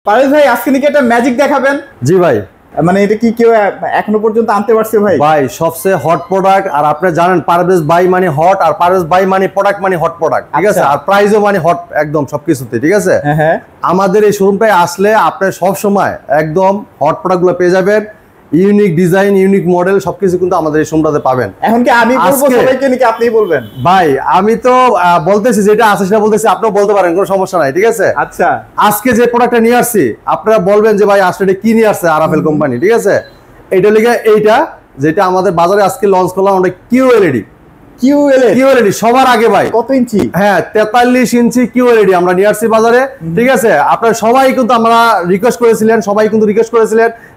পারভেজ ভাই আজকে নাকি একটা ম্যাজিক দেখাবেন? জি ভাই। মানে এটা কি কেউ এখনো পর্যন্ত আনতে পারছে ভাই? ভাই সবচেয়ে হট প্রোডাক্ট, আর আপনি জানেন পারভেজ ভাই মানে হট, আর পারভেজ ভাই মানে প্রোডাক্ট মানে হট প্রোডাক্ট, ঠিক আছে, আর প্রাইসও মানে হট একদম সবকিছুতে, ঠিক আছে। হ্যাঁ, আমাদের এই শোরুমটায় আসলে আপনি সব সময় একদম হট প্রোডাক্টগুলো পেয়ে যাবেন। ইউনিক ডিজাইন, ইউনিক মডেল সবকিছু কিন্তু আমাদের এই শোরুমটাতে পাবেন। এখন কি আমি বলবো সবাইকে নাকি আপনিই বলবেন? ভাই আমি তো বলতেছি যেটা আছে সেটা বলতেছি, আপনিও বলতে পারেন, কোনো সমস্যা নাই, ঠিক আছে। আচ্ছা, আজকে যে প্রোডাক্টটা নিয়ে আসছি আপনারা বলবেন যে ভাই আসলে কি নিয়ে আসছে আরাফেল কোম্পানি, ঠিক আছে। এইটা লিগে এইটা যেটা আমাদের বাজারে আজকে লঞ্চ করলাম আমরা কিউএলইডি। কিউএলইডি সবার আগে ভাই কত ইঞ্চি? হ্যাঁ 43 ইঞ্চি কিউএলইডি আমরা নিয়ে আসছি বাজারে, ঠিক আছে। আপনারা সবাই কিন্তু আমরা রিকোয়েস্ট করেছিলেন,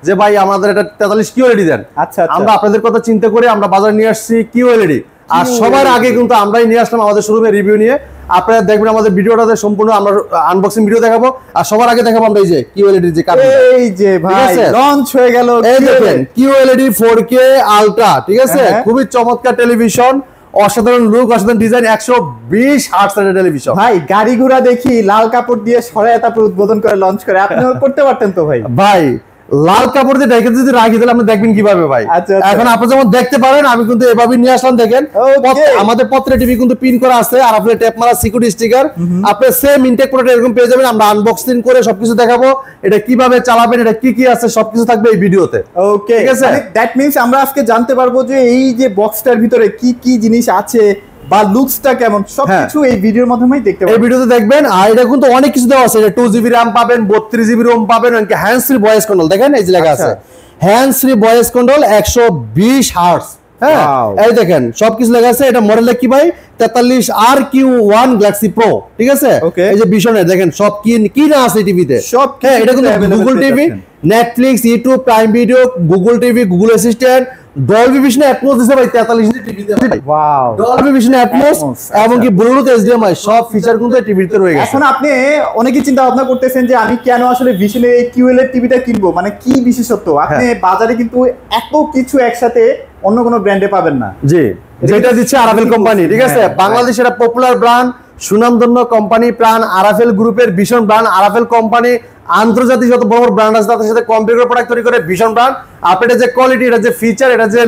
যে ভাই আমাদের এটা 43 কিউএলইডি দেন। আচ্ছা, আমরা আপনাদের কথা চিন্তা করে আমরা বাজারে নিয়ে আসছি কিউএলইডি। আর সবার আগে কিন্তু আমরাই নিয়ে আসলাম আমাদের শোরুমে রিভিউ নিয়ে। আপনারা দেখবেন আমাদের ভিডিওটাতে সম্পূর্ণ আমরা আনবক্সিং ভিডিও দেখাবো, আর সবার আগে দেখাবো আমরা এই যে কিউএলইডি যে কার্ড, এই যে ভাই লঞ্চ হয়ে গেল। এই দেখেন কিউএলইডি 4K আলট্রা, ঠিক আছে। খুবই চমৎকার টেলিভিশন, অসাধারণ লুক, অসাধারণ ডিজাইন, 120 হার্টজের টেলিভিশন। ভাই গাড়ি ঘোড়া দেখি লাল কাপড় দিয়ে সরায় তারপর উদ্বোধন করে লঞ্চ করে, আপনিও করতে পারতেন তো ভাই। ভাই লাল কাপড় দিয়ে ঢেকে যদি রাখি তাহলে আপনি দেখবেন কিভাবে ভাই। এখন আপনি যেমন দেখতে পারেন আমি কিন্তু এভাবে নিয়ে আসলাম, দেখেন আমাদের পত্রে টিভি কিন্তু পিন করা আছে, আর আপনার টেপ মারা সিকিউরিটি স্টিকার আপনি সেম ইনটেক প্রোডাক্ট এরকম পেয়ে যাবেন। আমরা আনবক্সিং করে সবকিছু দেখাবো, এটা কিভাবে চালাবেন, এটা কি কি আছে সবকিছু থাকবে এই ভিডিওতে। ওকে, ঠিক আছে। দ্যাট মিন্স আমরা আজকে জানতে পারবো যে এই যে বক্সটার ভিতরে কি কি জিনিস আছে বা লুকসটা কেমন, সবকিছু এই ভিডিওর মাধ্যমেই দেখতে পাবেন, এই ভিডিওতে দেখবেন। আর এটা কিন্তু অনেক কিছু দেওয়া আছে, এটা 2GB RAM পাবেন, 32GB ROM পাবেন, এমনকি হ্যান্ডস ফ্রি ভয়েস কন্ট্রোল, দেখেন এই যে লেখা আছে hands free voice control 120 hertz. হ্যাঁ এই দেখেন সবকিছু লেখা আছে। এটা মডেলটা কি ভাই 43RQ1 গ্যালাক্সি প্রো, ঠিক আছে। এই যে ভিশনের দেখেন সব কি না আছে টিভিতে সব। হ্যাঁ এটা কিন্তু Google TV, Netflix, YouTube, prime video, Google TV, Google assistant, Dolby vision atoms দিছে ভাই 43 ইঞ্চি টিভিতে। ওয়াও, ডলবি ভিশন অ্যাটমস এবং কি ব্লুটুথ HDMI সব ফিচার কিন্তু টিভিতে রয়ে গেছে। এখন আপনি অনেকেই চিন্তা ভাবনা করতেছেন যে আমি কেন আসলে ভিশনের এই কিউএলইডি টিভিটা কিনবো, মানে কি বিশেষত্ব? আপনি বাজারে কিন্তু এত কিছু একসাথে অন্য কোনো ব্র্যান্ডে পাবেন না। জি, যেটা দিচ্ছে আরাফেল কোম্পানি, ঠিক আছে। বাংলাদেশের একটা পপুলার ব্র্যান্ড, সুনামধন্য কোম্পানি, প্রাণ আরাফেল গ্রুপের ভীষণ ব্র্যান্ড আরাফেল কোম্পানি। আন্তর্জাতিক যত বড় বড় ব্র্যান্ড আছে তাদের সাথে কম্পিউটার প্রোডাক্ট তৈরি করে ভীষণ ব্র্যান্ড। আপনাদের যে কোয়ালিটি, এটা যে ফিচার, এটা যে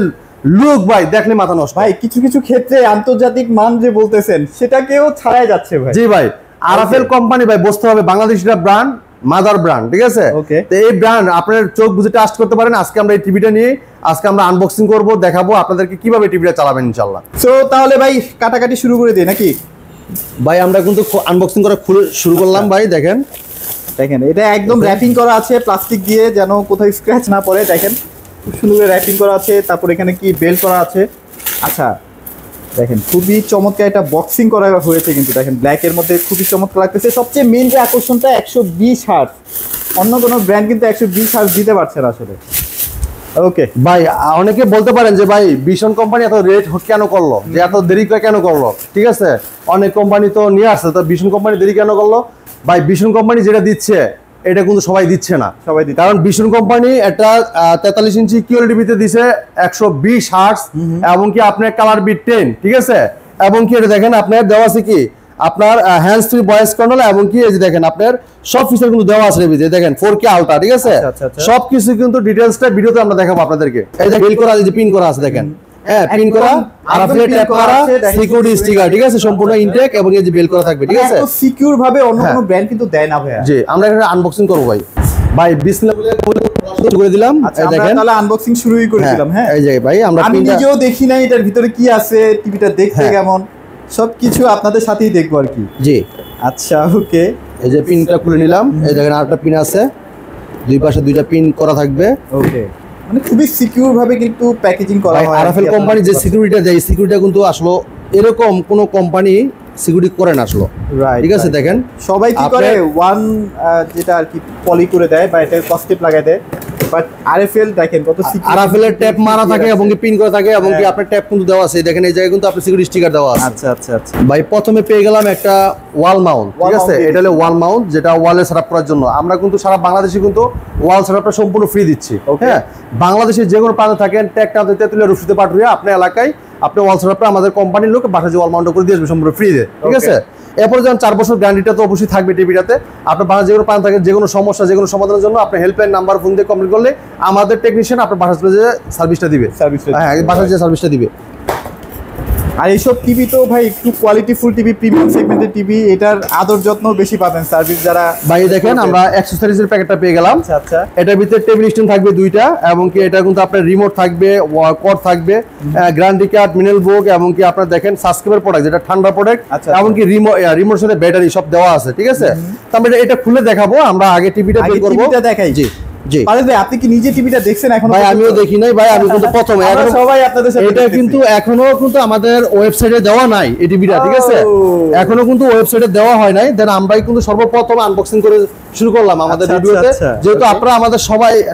লুক ভাই দেখলে মাথা নষ্ট ভাই। কিছু কিছু ক্ষেত্রে আন্তর্জাতিক মান যে বলতেছেন সেটাকেও ছাড়াই যাচ্ছে ভাই। জি ভাই, আরাফেল কোম্পানি ভাই বুঝতে হবে বাংলাদেশের ব্র্যান্ড, মাদার ব্র্যান্ড, ঠিক আছে। তো এই ব্র্যান্ড আপনার চোখ বুঝে ট্রাস্ট করতে পারেন। আজকে আমরা এই টিভিটা নিয়ে আজকে আমরা আনবক্সিং করব, দেখাবো আপনাদেরকে কিভাবে টিভিটা চালাবেন ইনশাআল্লাহ। সো তাহলে ভাই কাটাকাটি শুরু করে দিই নাকি ভাই? আমরা কিন্তু আনবক্সিং করা শুরু করলাম ভাই। দেখেন এটা একদম র্যাপিং করা আছে প্লাস্টিক দিয়ে, যেন কোথাও স্ক্র্যাচ না পড়ে। দেখেন খুব সুন্দর করে র্যাপিং করা আছে, তারপর এখানে কি বেল্ট করা আছে। আচ্ছা দেখেন খুবই চমৎকার একটা বক্সিং করা হয়েছে কিন্তু, দেখেন ব্ল্যাকের মধ্যে খুবই চমৎকার লাগতেছে। সবচেয়ে মেইন যে আকর্ষণটা 120 হার্টজ, অন্য কোনো ব্র্যান্ড কিন্তু 120 হার্টজ দিতে পারছে না আসলে। ওকে ভাই, অনেকে বলতে পারেন যে ভাই ভীষণ কোম্পানি এত রেট কেন করলো, যে এত দেরি করে কেন করলো, ঠিক আছে। অনেক কোম্পানি তো নিয়ে আসছে, তো ভীষণ কোম্পানি দেরি কেন করলো? ভাই ভীষণ কোম্পানি যেটা দিচ্ছে এটা কিন্তু সবাই দিচ্ছে না, কারণ ভীষণ কোম্পানি একটা 43 ইঞ্চি কিউএলইডি দিছে 120 হার্টজ, এবং কি আপনার কালার বিট 10, ঠিক আছে। এবং কি এটা দেখেন আপনার দেওয়া আছে কি আপনার হ্যান্ডস ফ্রি ভয়েস কন্ট্রোল, এবং কি এই যে দেখেন আপনার সব ফিচার কিন্তু দেওয়া আছে এই যে দেখেন 4K আলট্রা, ঠিক আছে। সবকিছু কিন্তু ডিটেইলসটা ভিডিওতে আমরা দেখাবো আপনাদেরকে। এই যে বিল করা, এই যে পিন করা আছে দেখেন, হ্যাঁ পিন করা, আর আপনার ট্যাপ করা, সিকিউরিটি স্টিকার, ঠিক আছে, সম্পূর্ণ ইনটেক, এবং এই যে বেল করা থাকবে, ঠিক আছে। এত সিকিউর ভাবে অন্য কোনো ব্র্যান্ড কিন্তু দেয় না ভাই। জি, আমরা এখানে আনবক্সিং করব ভাই। ভাই বিসমিল্লাহ বলে শুরু করে দিলাম। এই দেখেন তাহলে আনবক্সিং শুরুই করে দিলাম। হ্যাঁ এই যে ভাই আমি নিজেও দেখি নাই এটার ভিতরে কি আছে, টিভিটা দেখতে কেমন, সবকিছু আপনাদের সাথেই দেখবো আর কি। জি আচ্ছা ওকে, এই যে পিনটা খুলে নিলাম। এই দেখেন আরেকটা পিন আছে, দুই পাশে দুইটা পিন করা থাকবে। ওকে, মানে খুবই সিকিউর ভাবে কিন্তু প্যাকেজিং করা হয়। আরাফেল কোম্পানি যে সিকিউরিটিটা দেয়, সিকিউরিটিটা কিন্তু আসলে এরকম কোন কোম্পানি সিকিউরিটি করে না আসলে, ঠিক আছে। দেখেন সবাই কি করে ওয়ান যেটা আর কি পলি করে দেয় বা এটা কস্টেপ লাগায় দেয়, বাট আরএফএল দেখেন কত সিকিউর। আরএফএল এর ট্যাপ মারা থাকে এবং কি পিন করা থাকে, এবং কি আপনার ট্যাপ কিন্তু দেওয়া আছে। দেখেন এই জায়গায় কিন্তু আপনার সিকিউরিটি স্টিকার দেওয়া আছে। আচ্ছা আচ্ছা আচ্ছা ভাই প্রথমে পেয়ে গেলাম একটা ওয়াল মাউন্ট, ঠিক আছে। এটা হলো ওয়াল মাউন্ট, যেটা ওয়ালে সেটআপ করার জন্য। আমরা কিন্তু সারা বাংলাদেশে কিন্তু ওয়াল সেটআপটা সম্পূর্ণ ফ্রি দিচ্ছি। হ্যাঁ, বাংলাদেশের যে কোনো প্রান্তে থাকেন, ট্যাগটা দিতে তুলে রুফিতে পাঠিয়ে আপনার এলাকায় আপনি ওয়াল সেটআপটা আমাদের কোম্পানির লোক বাসায় যে ওয়াল মাউন্ট করে দিয়ে আসবে সম্পূর্ণ ফ্রিতে, ঠিক আছে। এরপর যখন 4 বছর গ্যারান্টিটা তো অবশ্যই থাকবে টিভিটাতে। আপনার বাসায় যে কোনো প্রাণ থাকে, যে কোনো সমস্যা, যে কোনো সমাধানের জন্য আপনি হেল্পলাইন নাম্বার ফোন দিয়ে কমপ্লিট করলে আমাদের টেকনিশিয়ান আপনার বাসায় চলে যে সার্ভিসটা দিবে, হ্যাঁ বাসায় যে সার্ভিসটা দিবে। আর এইসব টিভি তো ভাই একটু কোয়ালিটিফুল টিভি, প্রিমিয়াম সেগমেন্টের টিভি, এটার আদর যত্ন বেশি পাবেন সার্ভিস যারা। ভাই দেখেন আমরা অ্যাকসেসরিজের প্যাকেটটা পেয়ে গেলাম। আচ্ছা আচ্ছা, এটার ভিতরে টেবিল স্ট্যান্ড থাকবে 2টা, এবং কি এটা কিন্তু আপনার রিমোট থাকবে, কর্ড থাকবে, গ্যারান্টি কার্ড, মিনারেল বুক, এবং কি আপনার দেখেন সাবস্ক্রাইবার প্রোডাক্ট যেটা ঠান্ডা প্রোডাক্ট, এবং কি রিমোট সাথে ব্যাটারি সব দেওয়া আছে, ঠিক আছে। তো আমরা এটা খুলে দেখাবো, আমরা আগে টিভিটা বের করব। টিভিটা দেখাই। জি জি পারভেজ ভাই, আপনি কি নিজে টিভিটা দেখছেন এখন? ভাই আমিও দেখি নাই ভাই, আমি কিন্তু প্রথমে আমরা সবাই আপনাদের সাথে এটা কিন্তু এখনো কিন্তু আমাদের ওয়েবসাইটে দেওয়া নাই এই টিভিটা, ঠিক আছে। এখনো কিন্তু ওয়েবসাইটে দেওয়া হয় নাই, দেন আমরাই কিন্তু সর্বপ্রথম আনবক্সিং করে শুরু করলাম আমাদের ভিডিওতে। যেহেতু আপনারা আমাদের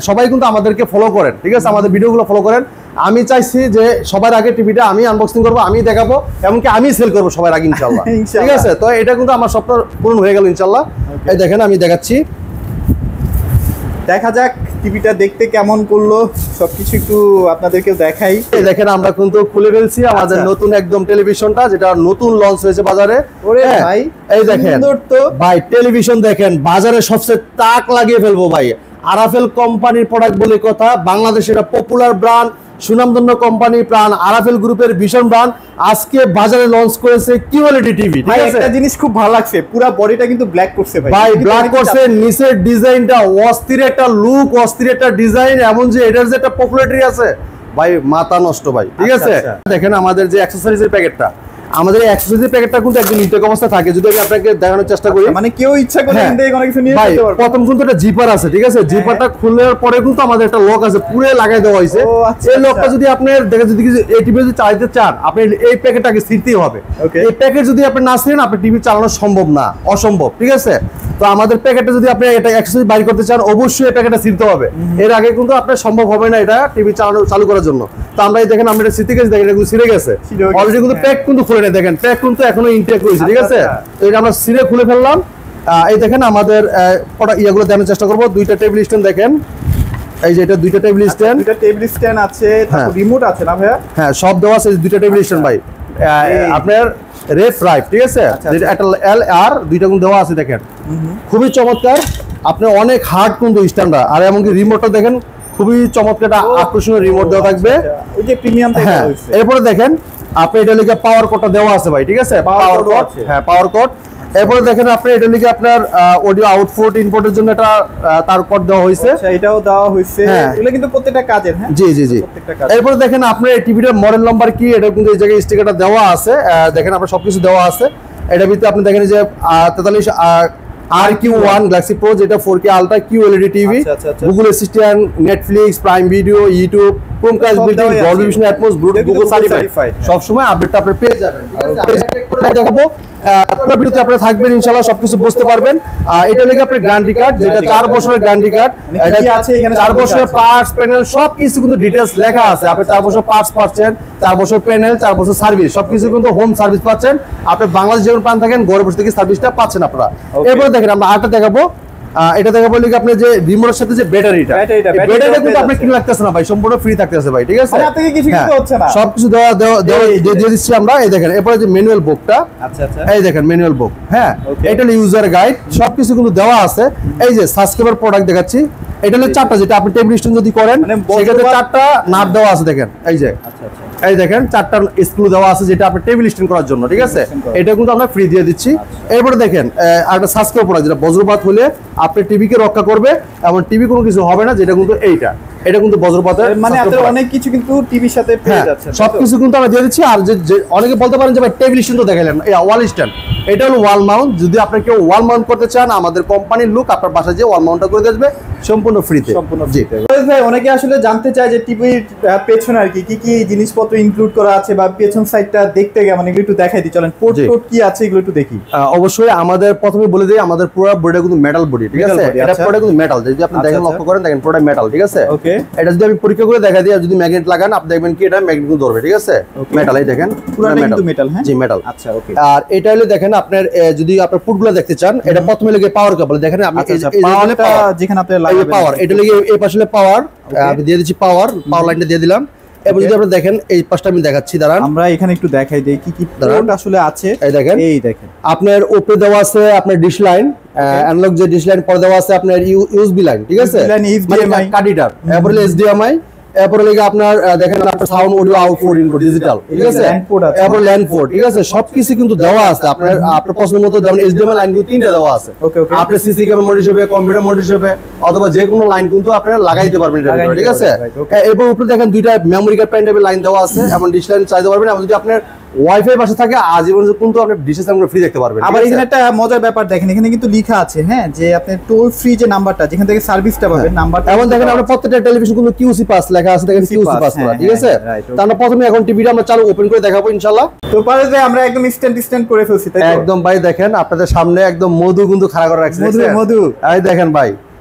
সবাই কিন্তু আমাদেরকে ফলো করেন, ঠিক আছে, আমাদের ভিডিওগুলো ফলো করেন। আমি চাইছি যে সবার আগে টিভিটা আমি আনবক্সিং করবো, আমি দেখাবো, এমনকি আমি সেল করবো সবার আগে ইনশাআল্লাহ, ঠিক আছে। তো এটা কিন্তু আমার স্বপ্ন পূরণ হয়ে গেল ইনশাআল্লাহ। এই দেখেন আমি দেখাচ্ছি, দেখা যাক টিভিটা দেখতে কেমন করলো, সবকিছু একটু আপনাদেরকে দেখাই। এই দেখেন আমরা কিন্তু খুলে ফেলছি আমাদের নতুন একদম টেলিভিশনটা, যেটা নতুন লঞ্চ হয়েছে বাজারে। ওরে ভাই, এই দেখেন তো ভাই টেলিভিশন দেখেন, বাজারে সবচেয়ে তাক লাগিয়ে ফেলবো ভাই। আরাফেল কোম্পানির প্রোডাক্ট বলে কথা, বাংলাদেশের একটা পপুলার ব্র্যান্ড, সুনামধন্য কোম্পানি, প্রাণ আরাফেল গ্রুপের ভীষণ ব্র্যান্ড, আজকে বাজারে লঞ্চ করেছে কিউএলইডি টিভি, ঠিক আছে। একটা জিনিস খুব ভালো লাগছে, পুরো বডিটা কিন্তু ব্ল্যাক করছে ভাই। ভাই ব্ল্যাক করছে, নিচের ডিজাইনটা অস্থির একটা লুক, অস্থির একটা ডিজাইন, এমন যে এটার যে একটা পপুলারিটি আছে ভাই, মাথা নষ্ট ভাই, ঠিক আছে। দেখেন আমাদের যে অ্যাকসেসরিজের প্যাকেটটা, আমাদের এই অ্যাকসেসরিজের প্যাকেটটা কিন্তু একদম ইনটেক অবস্থা থাকে। যদি আমি আপনাকে দেখানোর চেষ্টা করি, মানে কেউ ইচ্ছা করে ইনটেক অনেক কিছু নিয়ে যেতে পারবে। প্রথম কিন্তু একটা জিপার আছে, ঠিক আছে। জিপারটা খোলার পরে কিন্তু আমাদের একটা লক আছে, পুরো লাগাই দেওয়া হয়েছে। এই লকটা যদি আপনি দেখেন, যদি এই টিভি যদি চালাতে চান, আপনি এই প্যাকেটটাকে ছিঁড়তেই হবে। এই প্যাকেট যদি আপনি না ছিঁড়েন, আপনি টিভি চালানো সম্ভব না, অসম্ভব, ঠিক আছে। তো আমাদের প্যাকেটে যদি আপনি এটা অ্যাকসেসরি বাইর করতে চান, অবশ্যই এই প্যাকেটটা ছিঁড়তে হবে। এর আগে কিন্তু আপনার সম্ভব হবে না এটা টিভি চালু করার জন্য। তো আমরা এই দেখেন, আমরা এটা ছিঁড়তে গেছি, দেখেন এটা ছিঁড়ে গেছে অলরেডি, কিন্তু প্যাক কিন্তু খুলে নেই, দেখেন প্যাক কিন্তু এখনো ইনটেক রয়েছে, ঠিক আছে। তো এটা আমরা ছিঁড়ে খুলে ফেললাম। এই দেখেন আমাদের ইয়াগুলো দেখানোর চেষ্টা করবো। 2টা টেবিল স্ট্যান্ড দেখেন, এই যে এটা 2টা টেবিল স্ট্যান্ড, 2টা টেবিল স্ট্যান্ড আছে, তারপর রিমোট আছে না ভাইয়া? হ্যাঁ সব দেওয়া আছে, 2টা টেবিল স্ট্যান্ড ভাই। আপনার রেফ রাইট, ঠিক আছে, একটা এল আর 2টা কিন্তু দেওয়া আছে, দেখেন খুবই চমৎকার। আপনি অনেক হার্ড কিন্তু স্ট্যান্ডার্ড, আর এমনকি রিমোটটা দেখেন খুবই চমৎকার, আকর্ষণীয় রিমোট দেওয়া থাকবে, ওই যে প্রিমিয়াম টাইপের হ্যাঁ। হইছে। এরপরে দেখেন আপনি এটা লিখে পাওয়ার কোডটা দেওয়া আছে ভাই, ঠিক আছে, পাওয়ার কোড, হ্যাঁ পাওয়ার কোড। এরপরে দেখেন আপনি এটা লিখে আপনার অডিও আউটপুট ইনপুটের জন্য এটা তার কোড দেওয়া হয়েছে, আচ্ছা এটাও দেওয়া হয়েছে। এগুলো কিন্তু প্রত্যেকটা কাজের, হ্যাঁ জি জি জি। এরপরে দেখেন আপনার এই টিভিটার মডেল নাম্বার কি, এটা কিন্তু এই জায়গায় স্টিকারটা দেওয়া আছে, দেখেন আপনার সবকিছু দেওয়া আছে। এটার ভিতরে আপনি দেখেন যে 43 RQ1 গ্যালাক্সি প্রো, যেটা 4K ultra QLED TV, Google assistant, Netflix, prime video, YouTube, Chromecast built-in, Dolby vision atoms, Bluetooth, Google certified, সব সময় আপডেটটা আপনি পেয়ে যাবেন। দেখাবো পুরো ভিডিওতে আপনারা থাকবেন ইনশাআল্লাহ, সবকিছু বুঝতে পারবেন। এটা লেগে আপনার গ্যারান্টি কার্ড, যেটা 4 বছরের গ্যারান্টি কার্ড, এটা আছে এখানে 4 বছরের পার্টস, প্যানেল সবকিছু কিন্তু ডিটেইলস লেখা আছে। আপনি 4 বছর পার্টস পাচ্ছেন, 4 বছর প্যানেল, 4 বছর সার্ভিস, সবকিছু কিন্তু হোম সার্ভিস পাচ্ছেন। আপনি বাংলাদেশ যেমন প্রান্ত থাকেন, ঘরে বসে থেকে সার্ভিসটা পাচ্ছেন আপনারা। এরপরে দেখেন আমরা আরেকটা দেখাবো, এটা দেখাবো লিখে আপনি যে রিমোটের সাথে যে ব্যাটারিটা কিন্তু আপনি কিনে লাগতেছে না ভাই, সম্পূর্ণ ফ্রি থাকতেছে ভাই, ঠিক আছে, মানে আপনাকে কিছু কিনতে হচ্ছে না, সবকিছু দিয়ে দিচ্ছি আমরা। এই দেখেন এরপরে যে ম্যানুয়াল বুকটা, আচ্ছা আচ্ছা, এই দেখেন ম্যানুয়াল বুক, হ্যাঁ এটা হলো ইউজার গাইড, সবকিছু কিন্তু দেওয়া আছে। এই যে সাবস্ক্রাইবার প্রোডাক্ট দেখাচ্ছি, এটা হলো 4টা, যেটা আপনি টেবিল স্ট্যান্ড যদি করেন সেক্ষেত্রে 4টা নাট দেওয়া আছে, দেখেন এই যে, আচ্ছা আচ্ছা, এই দেখেন 4টা স্ক্রু দেওয়া আছে, যেটা আপনি টেবিল স্ট্যান্ড করার জন্য, ঠিক আছে, এটা কিন্তু আমরা ফ্রি দিয়ে দিচ্ছি। এরপরে দেখেন আরেকটা সাবস্ক্রাইবার প্রোডাক্ট, যেটা বজ্রপাত হলে আপনার টিভিকে রক্ষা করবে, এবং টিভি কোনো কিছু হবে না, যেটা কিন্তু এটা কিন্তু বজ্রপাতের, মানে আপনারা অনেক কিছু কিন্তু টিভির সাথে পেয়ে যাচ্ছেন, সবকিছু কিন্তু আমরা দিয়ে দিচ্ছি। আর যে অনেকে বলতে পারেন যে ভাই টেবিল স্ট্যান্ড তো দেখাইলেন, এই ওয়াল স্ট্যান্ড, এটা হলো ওয়াল মাউন্ট। যদি আপনি কেউ ওয়াল মাউন্ট করতে চান, আমাদের কোম্পানির লোক আপনার বাসায় যে ওয়াল মাউন্টটা করে দেবে সম্পূর্ণ ফ্রিতে। জি ভাই, অনেকে আসলে জানতে চায় যে টিভির পেছনে আর কি কি জিনিসপত্র ইনক্লুড করা আছে, বা পেছন সাইডটা দেখতে কেমন, এগুলো একটু দেখাই দিই, চলেন পোর্ট কি আছে এগুলো একটু দেখি। অবশ্যই আমাদের প্রথমে বলে দিই, আমাদের পুরো বডিটা কিন্তু মেটাল বডি, ঠিক আছে, এটা পুরো কিন্তু মেটাল, যদি আপনি দেখেন লক্ষ্য করেন, দেখেন পুরোটা মেটাল, ঠিক আছে। ওকে, এটা যদি আমি পরীক্ষা করে দেখা দিই, আর যদি ম্যাগনেট লাগান আপনি দেখবেন কি এটা ম্যাগনেট কিন্তু ধরবে, ঠিক আছে, মেটাল, এই দেখেন পুরো মেটাল, হ্যাঁ জি মেটাল। আচ্ছা ওকে, আর এটা হলো দেখেন আপনার যদি আপনার পুটগুলো দেখতে চান, এটা প্রথমে লাগে পাওয়ার কেবল, দেখেন আপনি পাওয়ারটা যেখানে আপনি লাগাবেন, পাওয়ার, এটা লাগে এই পাশে পাওয়ার, আমি দিয়ে দিচ্ছি পাওয়ার লাইনটা দিয়ে দিলাম। এবার যদি আপনারা দেখেন এই পাশটা আমি দেখাচ্ছি, দাঁড়ান আমরা এখানে একটু দেখাই দেই কি কি দাঁড়ান। পোর্ট আসলে আছে। এই দেখেন, আপনার উপরে দেওয়া আছে আপনার ডিশ লাইন, অ্যানালগ যে ডিশ লাইন, পরে দেওয়া আছে আপনার ইউএসবি লাইন, ঠিক আছে, HDMI কাটিটার, এরপরে এইচডিএমআই, এরপরে লেগে আপনার দেখেন আপনার sound audio output input digital, ঠিক আছে, এরপরে ল্যান্ড পোর্ট, ঠিক আছে, সবকিছু কিন্তু দেওয়া আছে আপনার পছন্দ মতো। যেমন এইচডিএমআই লাইন কিন্তু 3টা দেওয়া আছে, আপনি সিসি ক্যামেরা মোড হিসেবে, কম্পিউটার মোড হিসেবে, অথবা যে কোনো লাইন কিন্তু আপনারা লাগাইতে পারবেন এটার ভিতরে, ঠিক আছে। এরপর উপরে দেখেন 2টা মেমরি কার্ড পেন টাইপের লাইন দেওয়া আছে, এবং ডিশ লাইন চাইতে পারবেন, এবং যদি আপনার ওয়াইফাই বাসা থাকে আজীবন কিন্তু আপনি ডিশের সামনে ফ্রি দেখতে পারবেন। আবার এখানে একটা মজার ব্যাপার দেখেন, এখানে কিন্তু লেখা আছে হ্যাঁ যে আপনি টোল ফ্রি যে নাম্বারটা যেখান থেকে সার্ভিসটা পাবেন নাম্বারটা, এবং দেখেন আমরা প্রত্যেকটা টেলিভিশন কিন্তু কিউসি পাস লেখা আছে, দেখেন কিউসি পাস করা, ঠিক আছে। তো আমরা প্রথমে এখন টিভিটা আমরা চালু ওপেন করে দেখাবো ইনশাআল্লাহ। তো পারে যে আমরা একদম ইনস্ট্যান্ট করে ফেলছি, তাই তো? একদম ভাই দেখেন আপনাদের সামনে একদম মধু কিন্তু খাড়া করে রাখছে, মধু এই দেখেন ভাই,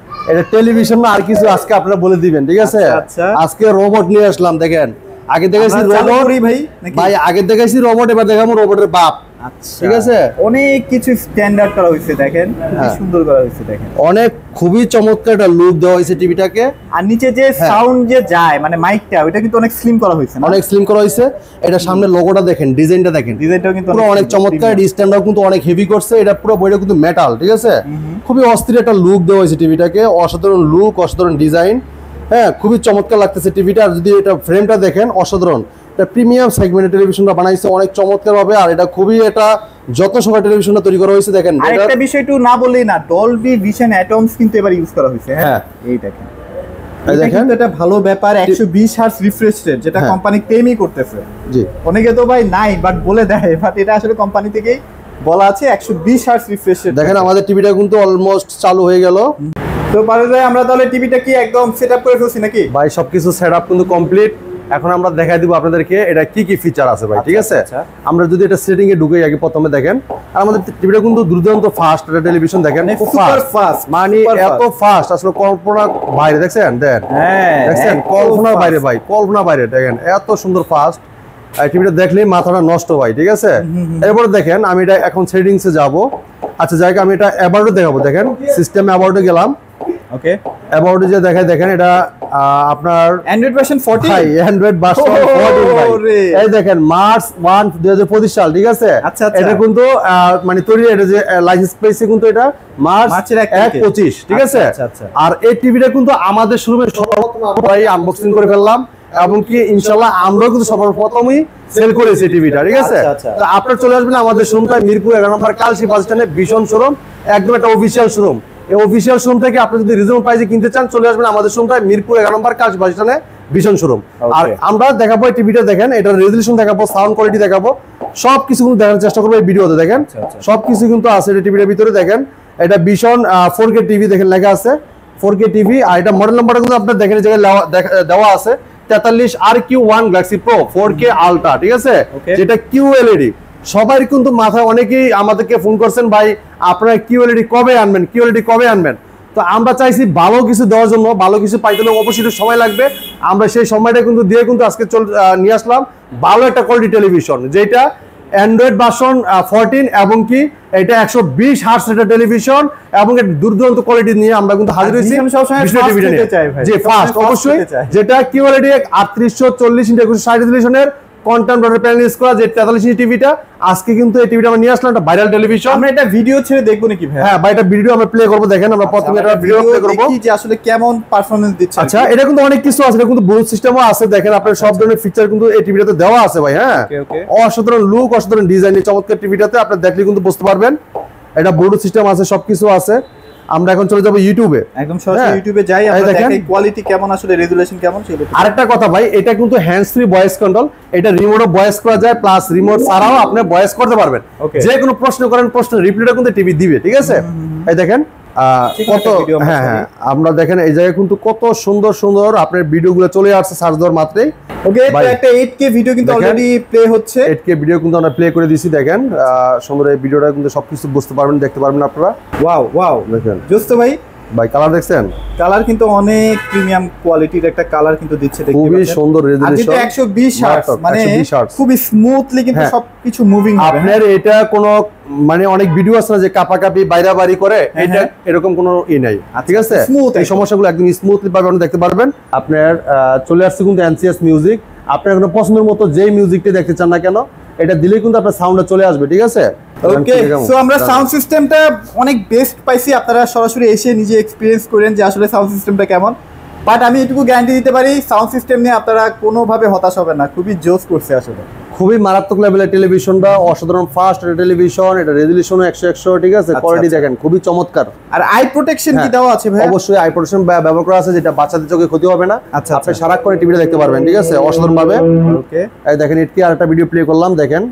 এটা টেলিভিশন না আর কিছু আজকে আপনারা বলে দিবেন, ঠিক আছে। আচ্ছা। আজকে রোবট নিয়ে আসলাম, দেখেন আগে দেখাইছি রোবট ভাই, আগে দেখাইছি রোবট, এবার দেখাবো রোবটের বাপ, ঠিক আছে। অনেক কিছু স্ট্যান্ডার্ড করা হয়েছে, দেখেন কি সুন্দর করা হয়েছে, দেখেন অনেক খুবই চমৎকার একটা লুক দেওয়া হয়েছে টিভিটাকে। আর নিচে যে সাউন্ড যে যায় মানে মাইকটা, ওটা কিন্তু অনেক স্লিম করা হয়েছে, অনেক স্লিম করা হয়েছে। এটা সামনে লোগোটা দেখেন, ডিজাইনটা দেখেন, ডিজাইনটাও কিন্তু পুরো অনেক চমৎকার, স্ট্যান্ডটাও কিন্তু অনেক হেভি করছে, এটা পুরো বইটা কিন্তু মেটাল, ঠিক আছে। খুবই অস্থির একটা লুক দেওয়া হয়েছে টিভিটাকে, অসাধারণ লুক, অসাধারণ ডিজাইন, হ্যাঁ খুবই চমৎকার লাগতেছে টিভিটা। আর যদি এটা ফ্রেমটা দেখেন অসাধারণ, এটা প্রিমিয়াম সেগমেন্টের টেলিভিশনটা বানাইছে অনেক চমৎকার ভাবে, আর এটা খুবই এটা যত সময় টেলিভিশনটা তৈরি করা হয়েছে দেখেন। আর একটা বিষয় একটু না বললেই না, ডলবি ভিশন অ্যাটমস কিন্তু এবার ইউজ করা হয়েছে, হ্যাঁ এই দেখেন, এই দেখেন এটা ভালো ব্যাপার। 120 হার্জ রিফ্রেশ রেট যেটা কোম্পানি ক্লেমই করতেছে, জি অনেকে তো ভাই নাই বাট বলে দেয়, বাট এটা আসলে কোম্পানি থেকেই বলা আছে 120 হার্জ রিফ্রেশ রেট। দেখেন আমাদের টিভিটা কিন্তু অলমোস্ট চালু হয়ে গেল। তো পারে ভাই আমরা তাহলে টিভিটা কি একদম সেটআপ করে ফেলছি নাকি? ভাই সবকিছু সেটআপ কিন্তু কমপ্লিট। এখন আমরা দেখাই দিব আপনাদেরকে এটা কি কি ফিচার আছে ভাই, ঠিক আছে। আমরা যদি এটা সেটিং এ ঢুকে আগে প্রথমে দেখেন, আর আমাদের টিভিটা কিন্তু দুর্দান্ত ফাস্ট একটা টেলিভিশন, দেখেন সুপার ফাস্ট, মানে এত ফাস্ট আসলে কল্পনা বাইরে, দেখছেন দেন, হ্যাঁ দেখছেন কল্পনার বাইরে ভাই, কল্পনা বাইরে, দেখেন এত সুন্দর ফাস্ট। টিভিটা দেখলেই মাথাটা নষ্ট ভাই, ঠিক আছে। এরপরে দেখেন আমি এটা এখন সেটিংস এ যাব, আচ্ছা জায়গা আমি এটা অ্যাবাউটে দেখাবো, দেখেন সিস্টেমে অ্যাবাউটে গেলাম, ওকে অ্যাবাউটে যে দেখায়, দেখেন এটা আপনার অ্যান্ড্রয়েড ভার্সন 14, ভাই অ্যান্ড্রয়েড ভার্সন 14 ভাই, এই দেখেন মার্চ 1 2025 সাল, ঠিক আছে। এটা কিন্তু মানে তৈরি, এটা যে লাইসেন্স পেয়েছে কিন্তু এটা মার্চ 1/25, ঠিক আছে। আর এই টিভিটা কিন্তু আমাদের শোরুমে সর্বপ্রথম আমরা আনবক্সিং করে ফেললাম, এবং কি ইনশাআল্লাহ আমরা কিন্তু সর্বপ্রথমই সেল করেছি টিভিটা, ঠিক আছে। তো আপনারা চলে আসবেন আমাদের শোরুমটা মিরপুর 11 নম্বর কালশি বাস স্ট্যান্ডে, ভীষণ শোরুম, একদম একটা অফিশিয়াল শোরুম। এই অফিশিয়াল শোরুম থেকে আপনি যদি রিজনেবল প্রাইসে কিনতে চান চলে আসবেন আমাদের শোরুমটা মিরপুর 11 নম্বর কালশি বাস স্ট্যান্ডে, ভীষণ শোরুম। আর আমরা দেখাবো এই টিভিটা, দেখেন এটার রেজোলিউশন দেখাবো, সাউন্ড কোয়ালিটি দেখাবো, সবকিছু কিন্তু দেখানোর চেষ্টা করবো এই ভিডিওতে, দেখেন সবকিছু কিন্তু আছে এটা টিভিটার ভিতরে। দেখেন এটা ভীষণ 4K টিভি, দেখেন লেখা আছে 4K টিভি। আর এটা মডেল নাম্বারটা কিন্তু আপনার দেখেন এই জায়গায় দেওয়া আছে 43RQ1 Galaxy Pro 4K Ultra, ঠিক আছে, যেটা QLED। সবাই কিন্তু মাথায় অনেকেই আমাদেরকে ফোন করছেন, ভাই আপনারা QLED কবে আনবেন, QLED কবে আনবেন। তো আমরা চাইছি ভালো কিছু দেওয়ার জন্য, ভালো কিছু পাইতে হলে অবশ্যই সময় লাগবে, আমরা সেই সময়টা কিন্তু দিয়ে কিন্তু আজকে নিয়ে আসলাম ভালো একটা কোয়ালিটি টেলিভিশন, যেটা অ্যান্ড্রয়েড ভার্সন 14 এবং কি এটা 120 হার্টজ এটা টেলিভিশন, এবং এর দুর্দান্ত কোয়ালিটি নিয়ে আমরা কিন্তু হাজির হয়েছি জি ফাস্ট অবশ্যই, যেটা QLED 3840x1960 রেজোলিউশনের কন্টেম্পোরারি প্যানেল ইউজ করা যে 43 ইঞ্চি টিভিটা। আজকে কিন্তু এই টিভিটা আমরা নিয়ে আসলাম, একটা ভাইরাল টেলিভিশন। আমরা এটা ভিডিও ছেড়ে দেখব নাকি ভাই? হ্যাঁ ভাই এটা ভিডিও আমরা প্লে করব, দেখেন আমরা প্রথমে এটা ভিডিও প্লে করব দেখি যে আসলে কেমন পারফরম্যান্স দিচ্ছে। আচ্ছা এটা কিন্তু অনেক কিছু আছে, এটা কিন্তু ব্লুটুথ সিস্টেমও আছে, দেখেন আপনার সব ধরনের ফিচার কিন্তু এই টিভিটাতে দেওয়া আছে ভাই। হ্যাঁ অসাধারণ লুক, অসাধারণ ডিজাইন এই চমৎকার টিভিটাতে, আপনি দেখলে কিন্তু বুঝতে পারবেন এটা ব্লুটুথ সিস্টেম আছে, সবকিছু আছে। আমরা এখন চলে যাব ইউটিউবে, একদম সরাসরি ইউটিউবে যাই, আমরা দেখি কোয়ালিটি কেমন, আসলে রেজোলিউশন কেমন সেটা। আরেকটা কথা ভাই, এটা কিন্তু হ্যান্ডস ফ্রি ভয়েস কন্ট্রোল, এটা রিমোটও ভয়েস করা যায়, প্লাস রিমোট ছাড়াও আপনি ভয়েস করতে পারবেন, যে কোনো প্রশ্ন করেন প্রশ্নের রিপ্লাইটা কিন্তু টিভি দিবে, ঠিক আছে। এই দেখেন কত, হ্যাঁ হ্যাঁ আমরা দেখেন এই জায়গায় কিন্তু কত সুন্দর সুন্দর আপনার ভিডিওগুলো চলে আসছে সার্চ দেওয়ার মাত্রই। ওকে একটা 8K ভিডিও কিন্তু অলরেডি প্লে হচ্ছে, 8K ভিডিও কিন্তু আমরা প্লে করে দিয়েছি, দেখেন সুন্দর এই ভিডিওটা কিন্তু সবকিছু বুঝতে পারবেন, দেখতে পারবেন আপনারা। ওয়াও ওয়াও দেখেন জোস্ত ভাই, ভাই কালার দেখছেন, কালার কিন্তু অনেক প্রিমিয়াম কোয়ালিটির একটা কালার কিন্তু দিচ্ছে, দেখতে খুবই সুন্দর রেজোলিউশন, 120 হার্টজ মানে খুবই স্মুথলি কিন্তু সবকিছু মুভিং হবে। আপনার এটা কোনো মানে অনেক ভিডিও আছে না যে কাপাকাপি বাইরাবাড়ি করে, এটা এরকম কোনো নাই, ঠিক আছে। এই সমস্যাগুলো একদম স্মুথলি ভাবে আপনি দেখতে পারবেন। আপনার চলে আসছে কিন্তু এনসিএস মিউজিক, আপনার কোনো পছন্দের মতো যেই মিউজিকটা দেখতে চান না কেন এটা দিলেই কিন্তু আপনার সাউন্ডটা চলে আসবে, ঠিক আছে? ওকে, সো আমরা সাউন্ড সিস্টেমটা অনেক বেস্ট পাইছি, আপনারা সরাসরি এসে নিজে এক্সপিরিয়েন্স করেন যে আসলে সাউন্ড সিস্টেমটা কেমন। বাট আমি এটুকু গ্যারান্টি দিতে পারি সাউন্ড সিস্টেম নিয়ে আপনারা কোনোভাবে হতাশ হবেন না, খুবই জোস করছে আসলে। খুবই মারাত্মক লেভেলের টেলিভিশনটা, অসাধারণ ফাস্ট টেলিভিশন, এটা রেজলিউশন 100 ঠিক আছে, কোয়ালিটি দেখেন খুবই চমৎকার। আর আই প্রোটেকশন কি দেওয়া আছে ভাই? অবশ্যই আই প্রোটেকশন ব্যবহার করা আছে, যেটা বাচ্চাদের চোখে ক্ষতি হবে না। আচ্ছা, আপনি সারাক্ষণ টিভিটা দেখতে পারবেন, ঠিক আছে, অসাধারণ ভাবে। ওকে, এই দেখেন এটি আরেকটা ভিডিও প্লে করলাম, দেখেন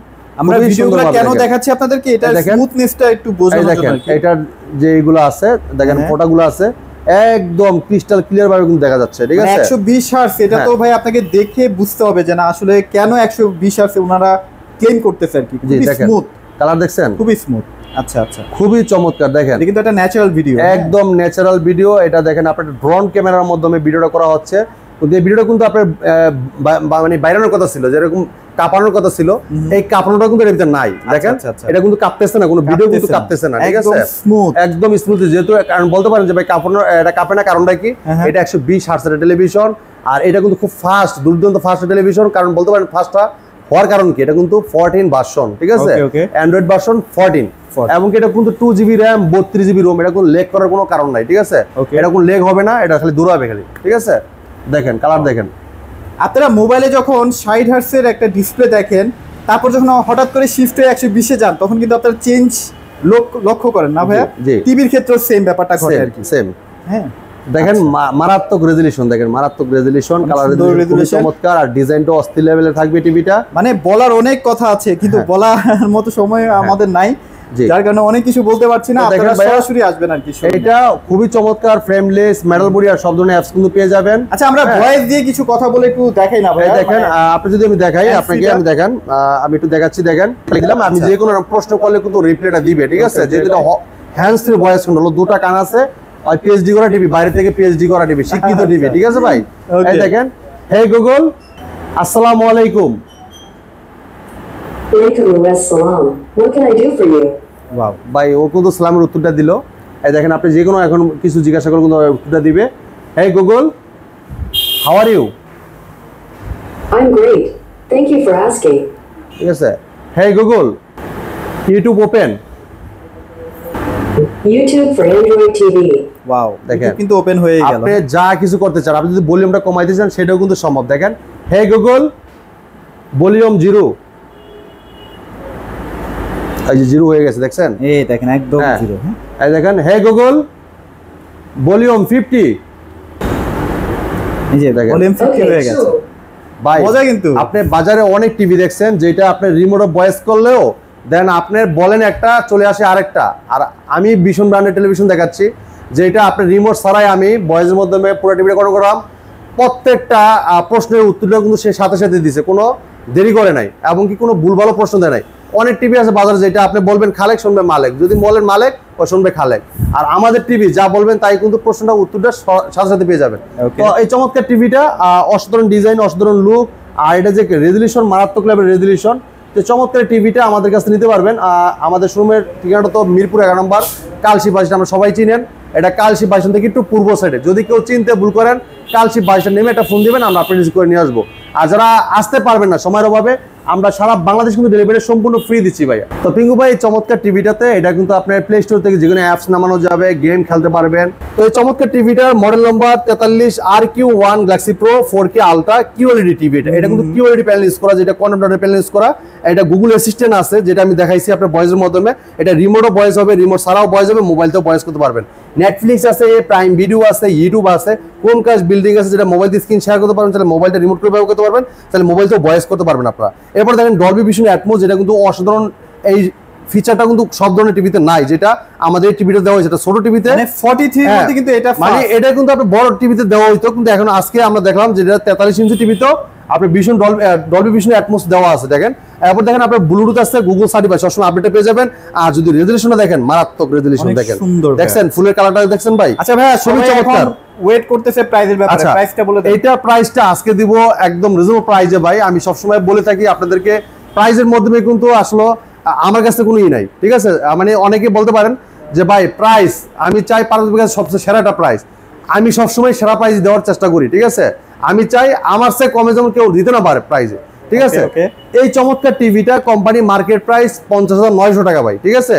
আমরা ভিডিওগুলো কেন দেখাচ্ছি আপনাদেরকে, এটা স্মুথনেসটা একটু বোঝানোর জন্য। দেখেন এটার যে এগুলো আছে দেখেন, ফোটাগুলো আছে একদম ক্রিস্টাল ক্লিয়ার ভাবে কিন্তু দেখা যাচ্ছে, ঠিক আছে। 120 হার্টজ, এটা তো ভাই আপনাকে দেখে বুঝতে হবে যে না আসলে কেন 120 হার্টজ ওনারা ক্লেম করতেছে আর কি। খুবই স্মুথ কালার দেখছেন, খুবই স্মুথ। আচ্ছা আচ্ছা, খুবই চমৎকার। দেখেন এটা কিন্তু একটা ন্যাচারাল ভিডিও, একদম ন্যাচারাল ভিডিও। এটা দেখেন আপনার ড্রোন ক্যামেরার মাধ্যমে ভিডিওটা করা হচ্ছে। কিন্তু এই ভিডিওটা কিন্তু আপনার মানে বাইরানোর কথা ছিল, যেরকম কাঁপানোর কথা ছিল, এই কাঁপানোটা কিন্তু এর ভিতরে নাই। দেখেন এটা কিন্তু কাঁপতেছে না, কোনো ভিডিও কিন্তু কাঁপতেছে না, ঠিক আছে, একদম স্মুথ। যেহেতু কারণ বলতে পারেন যে ভাই কাঁপানোর এটা কাঁপে না, কারণটা কি? এটা 120 হার্টজের টেলিভিশন, আর এটা কিন্তু খুব ফাস্ট, দুর্দান্ত ফাস্ট টেলিভিশন। কারণ বলতে পারেন ফাস্টটা হওয়ার কারণ কি, এটা কিন্তু 14 ভার্সন, ঠিক আছে, অ্যান্ড্রয়েড ভার্সন 14, এবং এটা কিন্তু 2GB র্যাম 32GB রোম। এটা কোনো লেগ করার কোনো কারণ নাই, ঠিক আছে, এটা কোনো লেগ হবে না, এটা খালি দূরাবে খালি, ঠিক আছে। দেখেন কালার দেখেন। আপনারা মোবাইলে যখন 60 হার্টজের একটা ডিসপ্লে দেখেন, তারপর যখন হঠাৎ করে শিফট হয়ে 120-এ যান, তখন কিন্তু আপনারা চেঞ্জ লক্ষ্য করেন না ভাইয়া? টিভির ক্ষেত্রেও সেম ব্যাপারটা ঘটে আর কি। সেম, হ্যাঁ দেখেন মারাত্মক রেজোলিউশন, দেখেন মারাত্মক রেজোলিউশন, কালার রেজোলিউশন চমৎকার, আর ডিজাইনটাও অস্থির লেভেলে থাকবে টিভিটা। মানে বলার অনেক কথা আছে, কিন্তু বলার মতো সময় আমাদের নাই, যার কারণে অনেক কিছু বলতে পারছি না। আপনারা সরাসরি আসবেন আর কি। এটা খুবই চমৎকার, ফ্রেমলেস, মেটাল বডি, আর সব ধরনের অ্যাপস কিন্তু পেয়ে যাবেন। আচ্ছা, আমরা ভয়েস দিয়ে কিছু কথা বলে একটু দেখাই না ভাই? দেখেন আপনি যদি আমি দেখাই আপনাকে, আমি দেখেন আমি একটু দেখাচ্ছি, দেখেন লিখলাম, আমি যে কোনো প্রশ্ন করলে কিন্তু রিপ্লাইটা দিবে, ঠিক আছে। যেহেতু এটা হ্যান্ডস ফ্রি ভয়েস কন্ট্রোল, দুটো কান আছে, আর পিএইচডি করা টিভি, বাইরে থেকে পিএইচডি করা টিভি, শিক্ষিত টিভি, ঠিক আছে ভাই। এই দেখেন, হে গুগল আসসালামু আলাইকুম। ওয়ালাইকুম আসসালাম, what can I do for you? Wow ভাই, ও কিন্তু সালামের উত্তরটা দিল। এই দেখেন আপনি যে কোনো এখন কিছু জিজ্ঞাসা করলে কিন্তু উত্তরটা দিবে। Hey Google, how are you? I'm great, thank you for asking. ঠিক আছে। Hey Google, YouTube open. YouTube for Android TV. Wow, দেখেন কিন্তু ওপেন হয়ে গেল। আপনি যা কিছু করতে চান, আপনি যদি ভলিউমটা কমাইতে চান সেটাও কিন্তু সম্ভব। দেখেন, হে গুগল ভলিউম 0, এই যে 0 হয়ে গেছে, দেখছেন? এই দেখেন একদম 0। এই দেখেন, হে গুগল ভলিউম 50, এই যে ভলিউম 50 হয়ে গেছে। ভাই মজা কিন্তু। আপনি বাজারে অনেক টিভি দেখছেন যেটা আপনি রিমোট ভয়েস করলেও দেন আপনার বলেন একটা চলে আসে আরেকটা। আর আমি ভীষণ ব্র্যান্ডের টেলিভিশন দেখাচ্ছি, যেটা আপনি রিমোট ছাড়াই আমি ভয়েসের মাধ্যমে পুরো টিভিটা কন্ট্রোল করলাম। প্রত্যেকটা প্রশ্নের উত্তরটা কিন্তু সে সাথে সাথে দিছে, কোনো দেরি করে নাই, এবং কি কোনো ভুল ভালো প্রশ্ন দেয় নাই। অনেক টিভি আছে বাজারে যেটা আপনি বলবেন খালেক, শুনবে মালেক, যদি বলেন মালেক ও শুনবে খালেক। আর আমাদের টিভি যা বলবেন তাই কিন্তু প্রশ্নটা উত্তরটা সাথে সাথে পেয়ে যাবেন। তো এই চমৎকার টিভিটা অসাধারণ ডিজাইন, অসাধারণ লুক, আর এটা যে রেজলিউশন, মারাত্মক লেভেল রেজলিউশন। তো চমৎকার টিভিটা আমাদের কাছে নিতে পারবেন। আমাদের শোরুমের ঠিকানাটা তো মিরপুর 11 নম্বর, কালশি বাসটা আমরা সবাই চিনেন। এটা কালশি বাসন থেকে একটু পূর্ব সাইডে। যদি কেউ চিনতে ভুল করেন, কালশি বাসটা নেমে একটা ফোন দিবেন, আমরা আপনি রিসিভ করে নিয়ে আসবো। আর যারা আসতে পারবেন না সময়ের অভাবে, আমরা সারা বাংলাদেশ কিন্তু ডেলিভারি সম্পূর্ণ ফ্রি দিচ্ছি ভাইয়া। তো পিঙ্কু ভাই, চমৎকার টিভিটাতে এটা কিন্তু আপনার প্লে স্টোর থেকে যেকোনো অ্যাপস নামানো যাবে, গেম খেলতে পারবেন। তো এই চমৎকার টিভিটার model number 43 RQ1 Galaxy Pro 4K Ultra QLED TV. এটা কিন্তু QLED প্যানেল ইউজ করা, যেটা কন্ট্রোলার প্যানেল ইউজ করা। এটা গুগল অ্যাসিস্ট্যান্ট আছে, যেটা আমি দেখাইছি আপনার ভয়েসের মাধ্যমে। এটা রিমোটও ভয়েস হবে, রিমোট ছাড়াও ভয়েস হবে, মোবাইলতেও ভয়েস করতে পারবেন। নেটফ্লিক্স আছে, প্রাইম ভিডিও আছে, ইউটিউব আছে, ক্রোমকাস্ট বিল্ডিং আছে, যেটা মোবাইল দিয়ে স্ক্রিন শেয়ার করতে পারবেন, তাহলে মোবাইলটা রিমোট করে ব্যবহার করতে পারবেন, তাহলে মোবাইলতেও ভয়েস করতে পারবেন আপনারা। এরপর দেখেন ডলবি ভিশন অ্যাটমোস, যেটা কিন্তু অসাধারণ। এই ফিচারটা কিন্তু সব ধরনের টিভিতে নাই, যেটা আমাদের টিভিতে দেওয়া হয়েছে। ছোট টিভিতে মানে 43 এর মধ্যে কিন্তু এটা মানে এটা কিন্তু আপনি বড় টিভিতে দেওয়া হইতো, কিন্তু এখন আজকে আমরা দেখলাম যে এটা 43 ইঞ্চি টিভিতেও আপনি ভীষণ ডলবি ভিশন অ্যাটমোস দেওয়া আছে। দেখেন, এরপর দেখেন আপনার ব্লুটুথ আছে, গুগল সার্টিফাইড, সবসময় আপডেট পেয়ে যাবেন। আর যদি রেজোলিউশনটা দেখেন, মারাত্মক রেজোলিউশন দেখেন, দেখছেন ফুলের কালারটা দেখছেন ভাই। আচ্ছা ভাই, খুবই চমৎকার। ওয়েট করতেছে প্রাইসের ব্যাপারে, প্রাইসটা বলে দেন। এইটা প্রাইসটা আজকে দিব একদম রিজনেবল প্রাইসে ভাই। আমি সবসময় বলে থাকি আপনাদেরকে, প্রাইসের মাধ্যমে কিন্তু আসলে আমার কাছে কোনো ই নাই, ঠিক আছে। মানে অনেকে বলতে পারেন যে ভাই প্রাইস, আমি চাই পারফেক্ট সবচেয়ে সেরাটা প্রাইস। আমি সবসময় সেরা প্রাইস দেওয়ার চেষ্টা করি, ঠিক আছে। আমি চাই আমার চেয়ে কমে যেমন কেউ দিতে না পারে প্রাইসে, ঠিক আছে? এই চমৎকার টিভিটা কোম্পানি মার্কেট প্রাইস 50,900 টাকা ভাই, ঠিক আছে?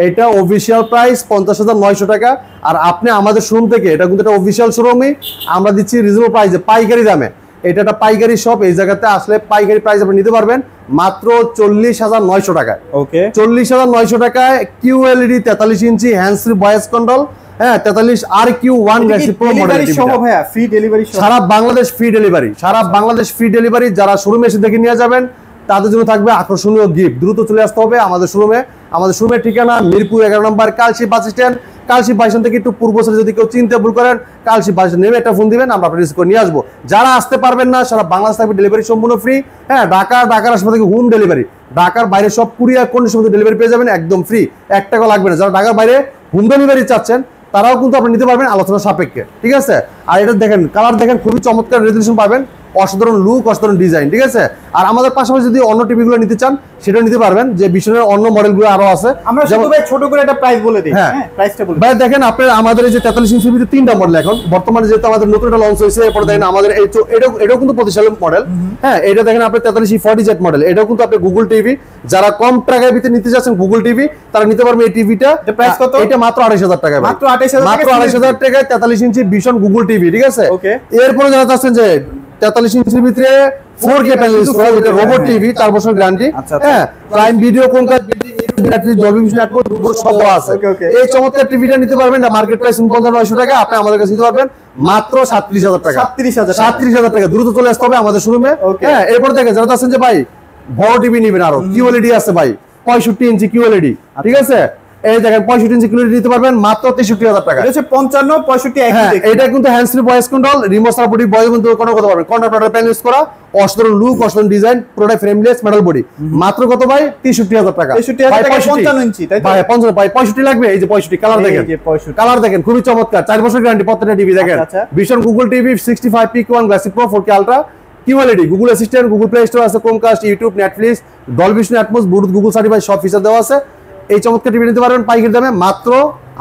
এটা অফিসিয়াল প্রাইস 50,900 টাকা। আর আপনি আমাদের শোরুম থেকে, এটা কিন্তু একটা অফিসিয়াল শোরুমই, আমরা দিচ্ছি রিজনেবল প্রাইসে, পাইকারি দামে। এটা একটা পাইকারি শপ, এই জায়গাতে আসলে পাইকারি প্রাইস আপনি নিতে পারবেন মাত্র 40,900 টাকায়। ওকে, 40,900 টাকায় QLED 43 ইঞ্চি হ্যান্ড ফ্রি ভয়েস কন্ট্রোল, হ্যাঁ 43 RQ1 গ্যালাক্সি প্রো মডেল সহ ভাইয়া, ফ্রি ডেলিভারি সারা বাংলাদেশ ফ্রি ডেলিভারি, সারা বাংলাদেশ ফ্রি ডেলিভারি। যারা শোরুমে এসে দেখে নিয়ে যাবেন তাদের জন্য থাকবে আকর্ষণীয় গিফট। দ্রুত চলে আসতে হবে আমাদের শোরুমে। আমাদের শোরুমের ঠিকানা মিরপুর 11 নম্বর Kalshi bus stand. Kalshi bus stand থেকে একটু পূর্ব সাইডে যদি কেউ চিনতে ভুল করেন, কালশি বাস স্ট্যান্ড নেমে একটা ফোন দিবেন, আমরা আপনার রিসিভ করে নিয়ে আসবো। যারা আসতে পারবেন না, সারা বাংলাদেশ থাকবে ডেলিভারি সম্পূর্ণ ফ্রি। হ্যাঁ, ঢাকার আশেপাশে থেকে হোম ডেলিভারি, ঢাকার বাইরে সব কুরিয়ার কন্ডিশন মধ্যে ডেলিভারি পেয়ে যাবেন একদম ফ্রি, 1 টাকা লাগবে না। যারা ঢাকার বাইরে হোম ডেলিভারি চাচ্ছেন তারাও কিন্তু আপনি নিতে পারবেন আলোচনা সাপেক্ষে, ঠিক আছে? আর এটা দেখেন, কালার দেখেন, খুবই চমৎকার রেজলিউশন পাবেন, অসাধারণ লুক, অসাধারণ ডিজাইন, ঠিক আছে? আর আমাদের পাশাপাশি যদি অন্য টিভিগুলো নিতে চান সেটাও নিতে পারবেন, যে বিশনের অন্য মডেলগুলো আরো আছে। আমরা শুধু ভাই ছোট করে একটা প্রাইস বলে দিই। হ্যাঁ, প্রাইসটা বলুন ভাই। দেখেন আপনার আমাদের এই যে 43 ইঞ্চির ভিতরে 3টা মডেল এখন বর্তমানে, যেহেতু আমাদের নতুন একটা লঞ্চ হয়েছে, এরপরে দেখেন আমাদের এই এটাও কিন্তু 25 সালের মডেল। হ্যাঁ, এটা দেখেন আপনার 43 40Z মডেল, এটাও কিন্তু আপনি গুগল টিভি, যারা কম টাকার ভিতরে নিতে চাচ্ছেন গুগল টিভি, তারা নিতে পারবেন এই টিভিটা। প্রাইস কত? এটা মাত্র 28,000 টাকা, মাত্র 28,000 টাকায় 43 ইঞ্চি ভিশন গুগল টিভি, ঠিক আছে? ওকে, এরপরে যারা চাচ্ছেন যে 43 ইঞ্চির ভিতরে 4K প্যানেল ইউজ করা, যেটা রোবট টিভি, 4 বছর গ্যারান্টি। হ্যাঁ, প্রাইম ভিডিও, কোনকার সব আছে। এই চমৎকার টিভিটা নিতে পারবেন না, মার্কেট প্রাইস 49,900 টাকা, আপনি আমাদের কাছে নিতে পারবেন মাত্র 37,000 টাকা। 37,000 টাকা। দ্রুত চলে আসতে হবে আমাদের শোরুমে। হ্যাঁ, এরপর দেখেন যারা চাচ্ছেন যে ভাই বড় টিভি নেবেন, আরো QLED আছে ভাই, 65 ইঞ্চি QLED, ঠিক আছে? এই দেখেন 65 ইঞ্চি QLED নিতে পারবেন মাত্র 63,000 টাকা। এটা হচ্ছে 55 65 একই দেখতে। এটা কিন্তু hand free voice control, remote supportive voice কিন্তু কোনো কথা পারবেন, কন্ট্রোলার প্যানেল ইউজ করা, অসাধারণ লুক, অসাধারণ design, product frameless metal body, মাত্র কত ভাই? 63,000 টাকা। 63,000 টাকা 55 ইঞ্চি, তাই তো? ভাই 65 লাগবে। এই যে 65 কালার দেখেন, কালার দেখেন, খুবই চমৎকার, 4 বছর গ্যারান্টি প্রত্যেকটা টিভি দেখেন। Vision Google TV 65 PQ1 Galaxy Pro 4K ultra, QLED, Google assistant, Google Play Store আছে, Chromecast, YouTube, Netflix, Dolby Atmos, Bluetooth, Google certified সব ফিচার দেওয়া আছে। এই চমৎকার টিভি নিতে পারবেন পাইকারি দামে মাত্র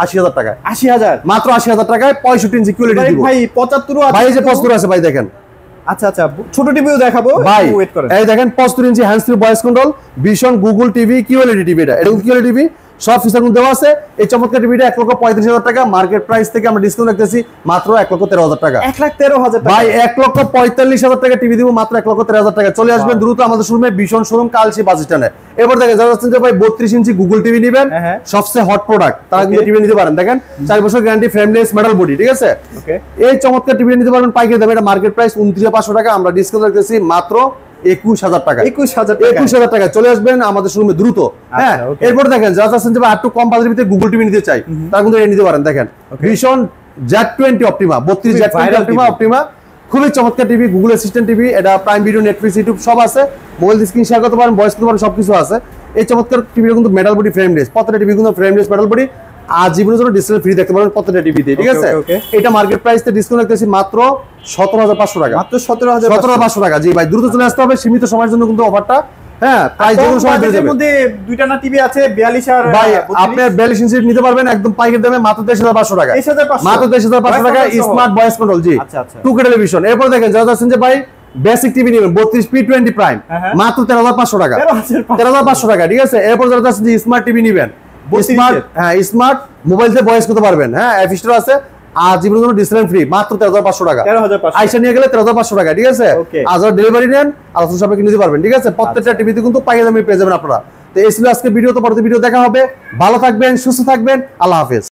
80,000 টাকায়। 80,000 মাত্র 80,000 টাকায় 65 ইঞ্চি QLED দিব ভাই। 75 আছে ভাই, এই যে 75 আছে ভাই, দেখেন। আচ্ছা আচ্ছা, ছোট টিভিও দেখাবো ভাই, ওয়েট করেন। এই দেখেন 75 inch hand free voice control Vision Google TV QLED TV, এটা QLED টিভি, সব ফিচার দেওয়া আছে। এই চমৎকার টিভিটা 1,35,000 টাকা, মার্কেট প্রাইস থেকে আমরা ডিসকাউন্ট রাখতেছি মাত্র 1,13,000 টাকা। 1,13,000 টাকা ভাই, 1,45,000 টাকা টিভি দিব মাত্র 1,13,000 টাকা। চলে আসবেন দ্রুত আমাদের শোরুমে, ভীষণ শোরুম, কালশি বাস স্ট্যান্ডে। এবার দেখেন যারা যাচ্ছেন যে ভাই 32 ইঞ্চি গুগল টিভি নেবেন, সবচেয়ে হট প্রোডাক্ট, তারা কিন্তু টিভি নিতে পারেন। দেখেন 4 বছর গ্যারান্টি, ফ্রেমলেস মেটাল বডি, ঠিক আছে? এই চমৎকার টিভি নিতে পারবেন পাইকারি দামে, এটা মার্কেট প্রাইস 29,500 টাকা, আমরা ডিসকাউন্ট রাখতেছি মাত্র 21,000 টাকা। 21,000 টাকা। চলে আসবেন আমাদের শোরুমে দ্রুত। হ্যাঁ, এরপর দেখেন যারা চাচ্ছেন যে একটু কম বাজেটের ভিতরে গুগল টিভি নিতে চাই, তারা কিন্তু এটা নিতে পারেন। দেখেন vision Z20 Optima, 32 Z20 Optima, খুবই চমৎকার টিভি, গুগল অ্যাসিস্ট্যান্ট টিভি, এটা প্রাইম ভিডিও, নেটফ্লিক্স, ইউটিউব সব আছে, মোবাইল স্ক্রিন শেয়ার করতে পারেন, ভয়েস করতে পারেন, সবকিছু আছে। এই চমৎকার টিভিটা কিন্তু মেটাল বডি, ফ্রেমলেস, প্রত্যেকটা টিভি কিন্তু ফ্রেমলেস মেটাল বডি, আর জীবনের জন্য ডিসপ্লে ফ্রি দেখতে পারেন প্রত্যেকটা টিভিতে, ঠিক আছে? এটা মার্কেট প্রাইস থেকে ডিসকাউন্ট রাখতেছি মাত্র 17,500 টাকা। মাত্র 17,500 টাকা। জি ভাই, দ্রুত চলে আসতে হবে, সীমিত সময়ের জন্য কিন্তু অফারটা। হ্যাঁ, প্রাইস যেকোনো সময় বেড়ে যাবে। মধ্যে দুইটা না টিভি আছে, 42 আর ভাই আপনি 42 ইঞ্চি নিতে পারবেন একদম পাইকারি দামে মাত্র 23,500 টাকা। 23,500 মাত্র 23,500 টাকা, স্মার্ট ভয়েস কন্ট্রোল। জি, 2K টেলিভিশন। এরপর দেখেন যারা আছেন যে ভাই বেসিক টিভি নেবেন 32 P20 প্রাইম, মাত্র 13,500 টাকা। 13,500 টাকা, ঠিক আছে? এরপর যারা আছেন যে স্মার্ট টিভি নেবেন, স্মার্ট, হ্যাঁ স্মার্ট মোবাইল দিয়ে ভয়েস করতে পারবেন, হ্যাঁ অ্যাপ স্টোর আছে, আর জীবনের জন্য ডিসপ্লে ফ্রি, মাত্র 13,500 টাকা। আইসা নিয়ে গেলে 13,500 টাকা, ঠিক আছে? আর যারা ডেলিভারি নেন আলোচনা সাপেক্ষে নিতে পারবেন, ঠিক আছে? প্রত্যেকটা টিভিতে কিন্তু পাইকারি দামে পেয়ে যাবেন আপনারা। তো এই ছিল আজকে ভিডিও, তো পরবর্তী ভিডিও দেখা হবে। ভালো থাকবেন, সুস্থ থাকবেন, আল্লাহ হাফেজ।